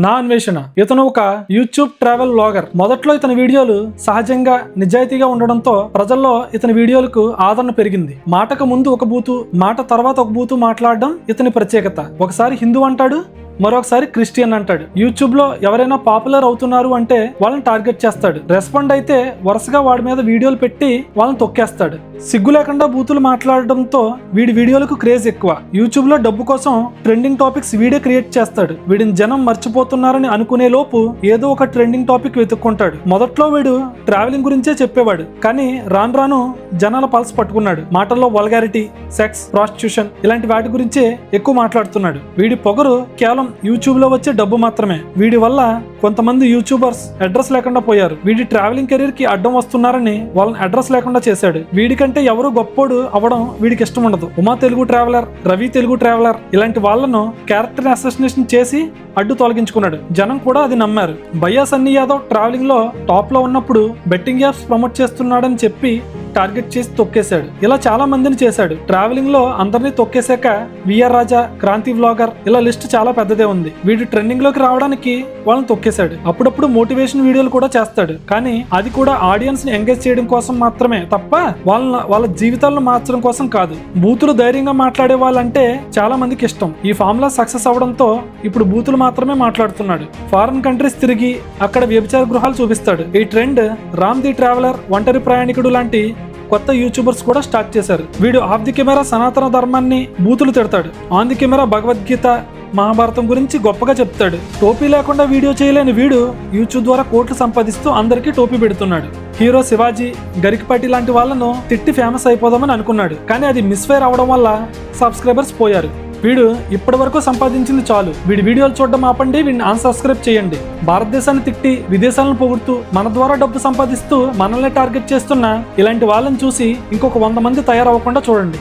నా అన్వేషణ. ఇతను ఒక యూట్యూబ్ ట్రావెల్ వ్లాగర్. మొదట్లో ఇతని వీడియోలు సహజంగా నిజాయితీగా ఉండడంతో ప్రజల్లో ఇతని వీడియోలకు ఆదరణ పెరిగింది. మాటకు ముందు ఒక బూతు, మాట తర్వాత ఒక బూతు మాట్లాడడం ఇతని ప్రత్యేకత. ఒకసారి హిందూ అంటాడు, మరొకసారి క్రిస్టియన్ అంటాడు. యూట్యూబ్ లో ఎవరైనా పాపులర్ అవుతున్నారు అంటే వాళ్ళని టార్గెట్ చేస్తాడు. రెస్పాండ్ అయితే వరుసగా వాడి మీద వీడియోలు పెట్టి వాళ్ళని తొక్కేస్తాడు. సిగ్గు లేకుండా బూతులు మాట్లాడడంతో వీడి వీడియోలకు క్రేజ్ ఎక్కువ. యూట్యూబ్ లో డబ్బు కోసం ట్రెండింగ్ టాపిక్స్ వీడియో క్రియేట్ చేస్తాడు. వీడిని జనం మర్చిపోతున్నారని అనుకునే లోపు ఏదో ఒక ట్రెండింగ్ టాపిక్ వెతుక్కుంటాడు. మొదట్లో వీడు ట్రావెలింగ్ గురించే చెప్పేవాడు, కానీ రాను రాను జనాల పల్స్ పట్టుకున్నాడు. మాటల్లో వల్గారిటీ, సెక్స్, ప్రాస్టిట్యూషన్ ఇలాంటి వాటి గురించే ఎక్కువ మాట్లాడుతున్నాడు. వీడి పొగరు కేవలం యూట్యూబ్ లో వచ్చే డబ్బు మాత్రమే. వీడి వల్ల కొంతమంది యూట్యూబర్స్ అడ్రస్ లేకుండా పోయారు. వీడి ట్రావెలింగ్ కెరీర్ కి అడ్డం వస్తున్నారని వాళ్ళని అడ్రస్ లేకుండా చేశాడు. వీడికంటే ఎవరు గొప్పోడు అవడం వీడికి ఇష్టం ఉండదు. ఉమా తెలుగు ట్రావెలర్, రవి తెలుగు ట్రావెలర్ ఇలాంటి వాళ్ళను క్యారెక్టర్ అసోసినేషన్ చేసి అడ్డు తొలగించుకున్నాడు. జనం కూడా అది నమ్మారు. భయ్యా సన్నీ యాదవ్ ట్రావెలింగ్ లో టాప్ లో ఉన్నప్పుడు బెట్టింగ్ యాప్స్ ప్రమోట్ చేస్తున్నాడని చెప్పి టార్గెట్ చేసి తొక్కేశాడు. ఇలా చాలా మందిని చేశాడు. ట్రావెలింగ్ లో అందరినీ తొక్కేశాక విఆర్ రాజా, క్రాంతి వ్లాగర్ ఇలా లిస్ట్ చాలా పెద్దదే ఉంది. వీడు ట్రెండింగ్ లోకి రావడానికి వాళ్ళని తొక్కేశాడు. అప్పుడప్పుడు మోటివేషన్ వీడియోలు కూడా చేస్తాడు, కానీ అది కూడా ఆడియన్స్ ని ఎంగేజ్ చేయడం కోసం మాత్రమే తప్ప వాళ్ళ జీవితాలను మార్చడం కోసం కాదు. బూతులు ధైర్యంగా మాట్లాడే వాళ్ళంటే చాలా మందికి ఇష్టం. ఈ ఫార్ములా సక్సెస్ అవడంతో ఇప్పుడు బూతులు మాత్రమే మాట్లాడుతున్నాడు. ఫారిన్ కంట్రీస్ తిరిగి అక్కడ వ్యభిచార గృహాలు చూపిస్తాడు. ఈ ట్రెండ్ రామ్ ది ట్రావెలర్, ఒంటరి ప్రయాణికుడు లాంటి కొత్త యూట్యూబర్స్ కూడా స్టార్ట్ చేశారు. వీడు ఆఫ్ ది కెమెరా సనాతన ధర్మాన్ని బూతులు తిడతాడు. On the camera Bhagavad Gita, Mahabharatam గురించి గొప్పగా చెప్తాడు. టోపీ లేకుండా వీడియో చేయలేని వీడు యూట్యూబ్ ద్వారా కోట్లు సంపాదిస్తూ అందరికీ టోపీ పెడుతున్నాడు. హీరో శివాజీ, గరికపాటి లాంటి వాళ్ళను తిట్టి ఫేమస్ అయిపోదామని అనుకున్నాడు, కానీ అది మిస్ఫైర్ అవడం వల్ల సబ్స్క్రైబర్స్ పోయారు. వీడు ఇప్పటి వరకు సంపాదించింది చాలు. వీడి వీడియోలు చూడడం ఆపండి, వీడిని అన్సబ్స్క్రైబ్ చేయండి. భారతదేశాన్ని తిట్టి విదేశాలను పొగుడుతూ మన ద్వారా డబ్బు సంపాదిస్తూ మనల్ని టార్గెట్ చేస్తున్న ఇలాంటి వాళ్ళని చూసి ఇంకొక 100 మంది తయారవ్వకుండా చూడండి.